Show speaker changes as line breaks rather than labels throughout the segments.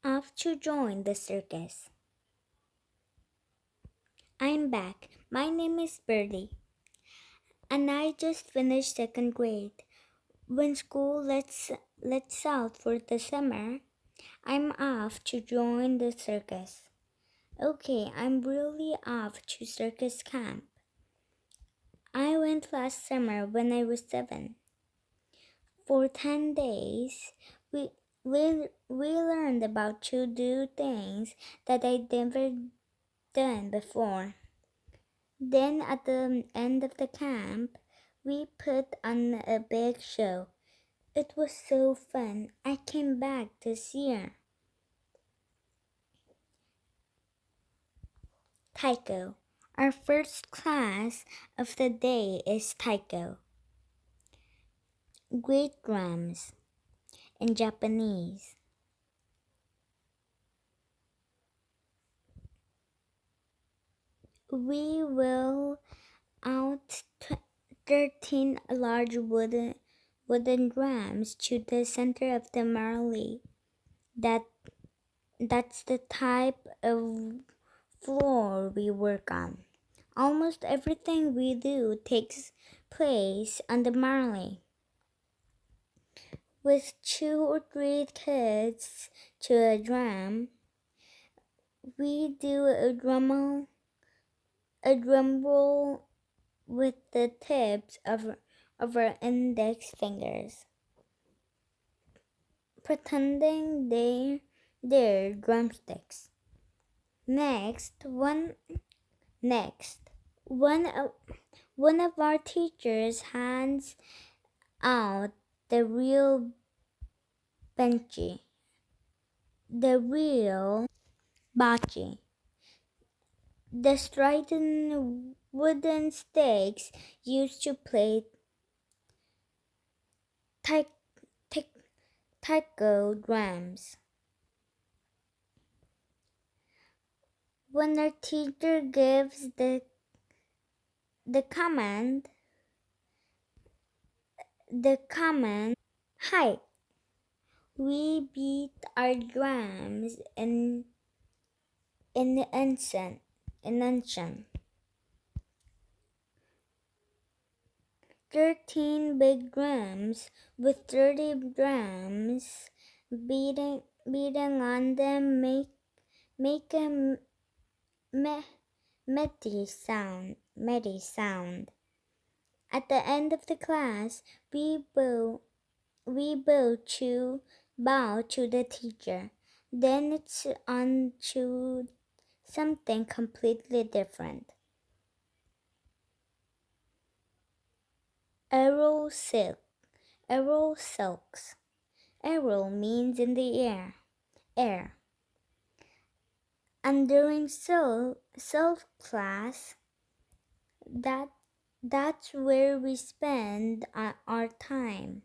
off to join the circus. I'm back. My name is Birdie, and I just finished second grade. When school lets out for the summer, I'm off to join the circus. Okay, I'm really off to circus camp. I went last summer when I was 7. For 10 days, we learned about to do things that I'd never done before. Then at the end of the camp, we put on a big show. It was so fun. I came back this year. Taiko. Our first class of the day is Taiko. Great drums in Japanese. We will out 13 large wooden drums to the center of the marley. That's the type of floor we work on. Almost everything we do takes place on the marley. With 2 or 3 kids to a drum, we do a drum roll with the tips of our index fingers, pretending they're drumsticks. Next, one of, one of our teachers hands out the real benchy, the real bachi, the strident wooden sticks used to play tai- taiko drums. When our teacher gives the command, hi, we beat our drums in unison. 13 big drums with 30 drums beating on them make a meaty sound. At the end of the class, we bow to the teacher. Then it's on to something completely different. Arrow silks. Arrow means in the air. And during silk class, that's where we spend our time.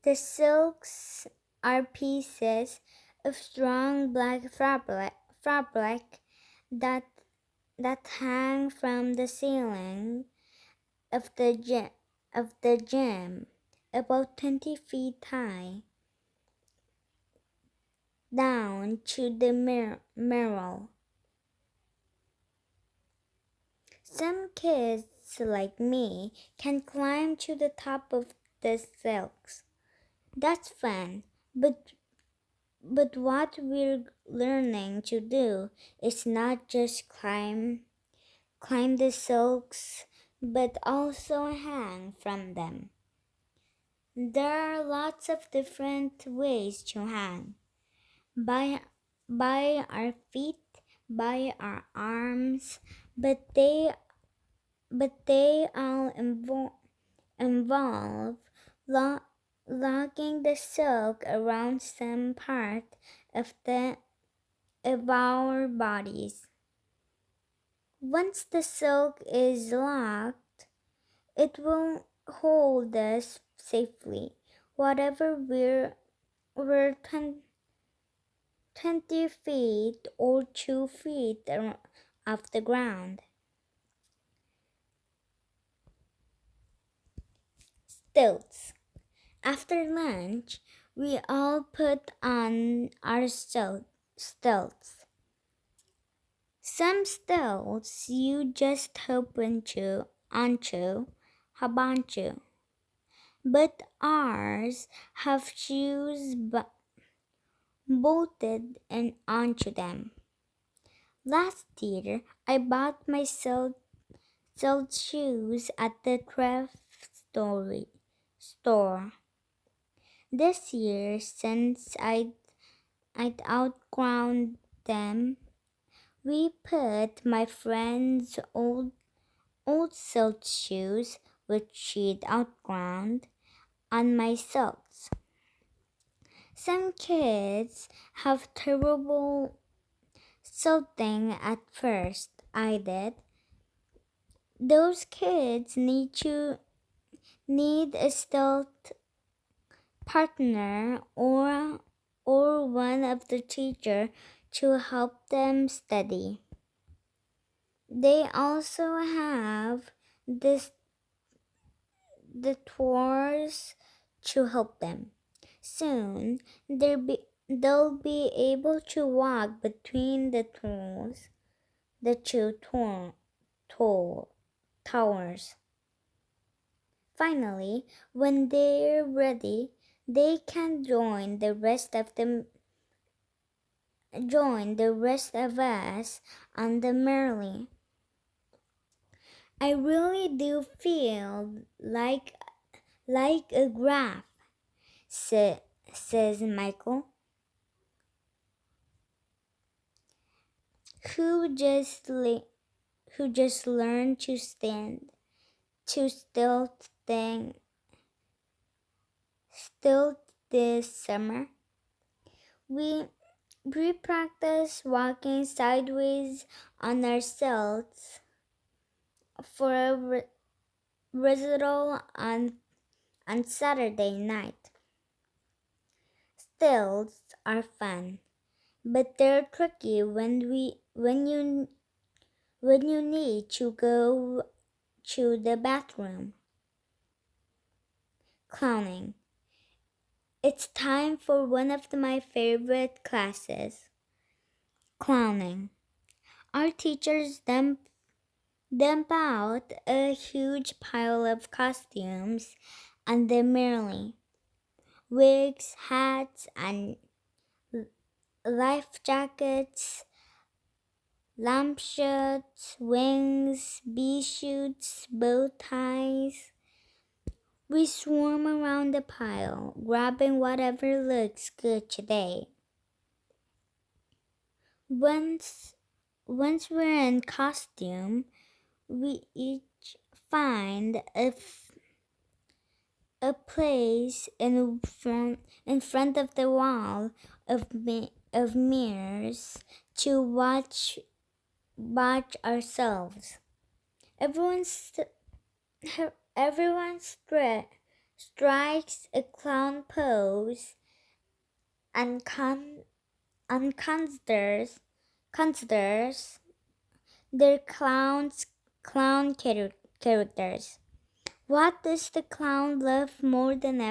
The silks are pieces of strong black fabric that hang from the ceiling of the gym, about 20 feet high, down to the mirror. Some kids like me can climb to the top of the silks. That's fun, but what we're learning to do is not just climb the silks, but also hang from them. There are lots of different ways to hang. By our feet, by our arms, but they all involve locking the silk around some part of our bodies. Once the silk is locked, it will hold us safely, whatever we're 20 feet or 2 feet off the ground. Stilts. After lunch, We all put on our stilts. Some stilts you just hop onto, but ours have shoes bolted and onto them. Last year, I bought my sold shoes at the thrift store. This year, since I'd outgrown them, we put my friend's old silk shoes, which she'd outgrown, on my silks. Some kids have terrible silting at first. I did. Those kids need a stilt partner or one of the teacher to help them steady. They also have the tours to help them. Soon they'll be able to walk between the two towers. Finally, when they're ready, they can join the rest of us on the Merrily. I really do feel like a graph, says Michael, who just learned to stand to stilt this summer. We practice walking sideways on our stilts for a recital on Saturday night. Stilts are fun, but they're tricky when you need to go to the bathroom. Clowning. It's time for one of my favorite classes. Clowning. Our teachers dump out a huge pile of costumes and the merely wigs, hats, and life jackets, lampshades, wings, bee shoots, bow ties. We swarm around the pile, grabbing whatever looks good today. Once we're in costume, we each find a place in front of the wall of mirrors to watch ourselves. Everyone strikes a clown pose and considers their clown characters. What does the clown love more than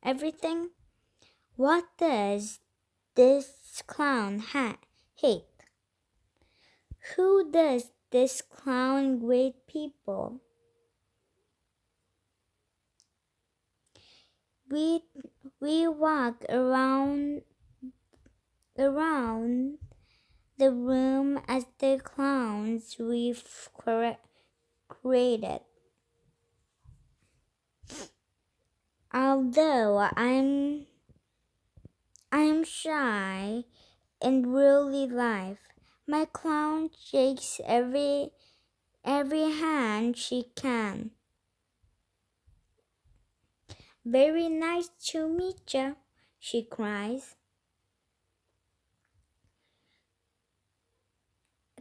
everything? What does this clown hate? Who does this clown grade people? We walk around the room as the clowns we've created. Although I'm shy in real life, my clown shakes every hand she can. Very nice to meet you, she cries.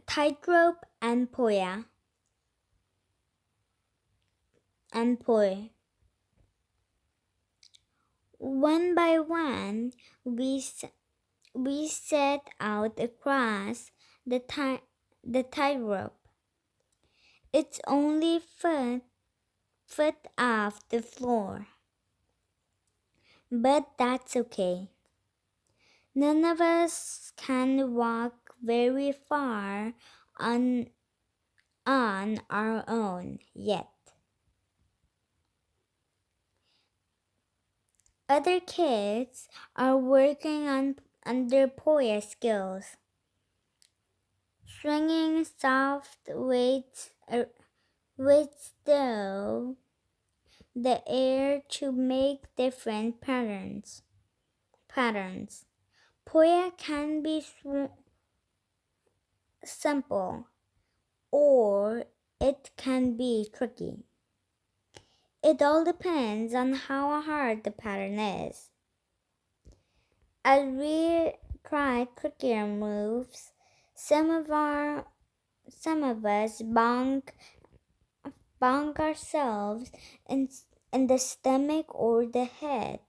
Tightrope and Poya and Poi. One by one, we set out across the tightrope. It's only foot off the floor. But that's okay. None of us can walk very far on, on our own yet. Other kids are working on their poya skills, swinging soft weights through the air to make different patterns. Poya can be simple or it can be tricky. It all depends on how hard the pattern is. As we try trickier moves, some of us bonk ourselves in the stomach or the head.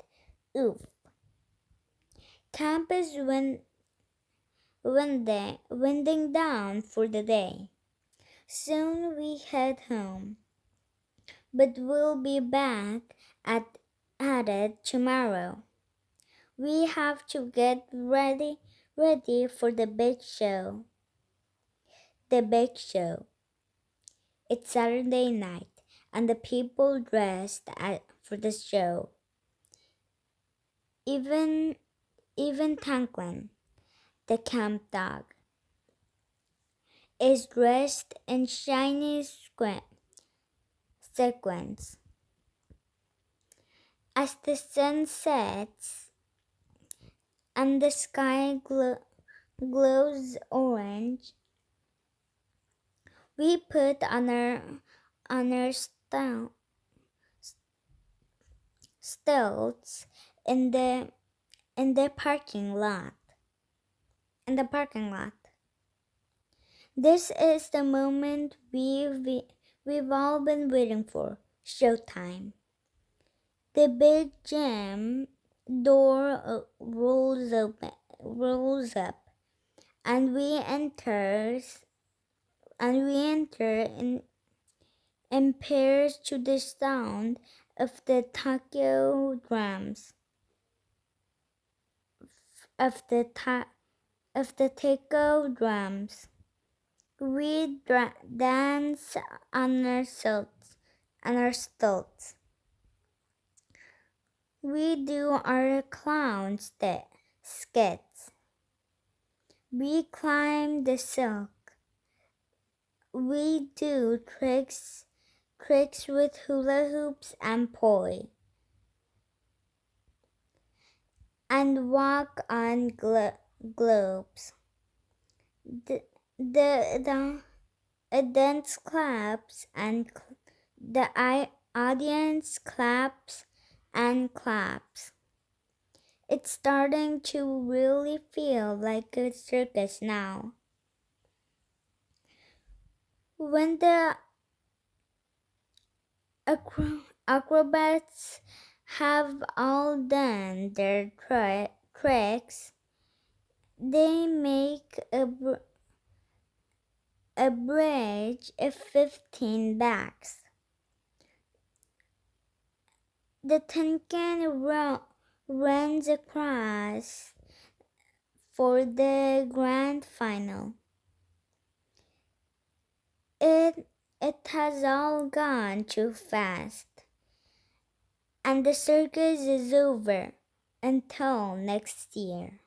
Oof. Camp is winding down for the day. Soon we head home, but we'll be back at it tomorrow. We have to get ready for the big show. The big show. It's Saturday night, and the people dressed for the show. Even Tanklin, the camp dog, is dressed in shiny sequins. As the sun sets and the sky glows orange, we put on our stilts in the parking lot. This is the moment we've all been waiting for. Showtime. The big gym door rolls up, and we enter in pairs to the sound of the taco drums. Of the taco drums. We dance on our stilts. We do our clown skits. We climb the silk. We do tricks with hula hoops and poi. And walk on globes. The audience claps and the audience claps and claps. It's starting to really feel like a circus now. When the acrobats have all done their tricks, they make a bridge of 15 backs. The Tinkin runs across for the grand final. It has all gone too fast, and the circus is over until next year.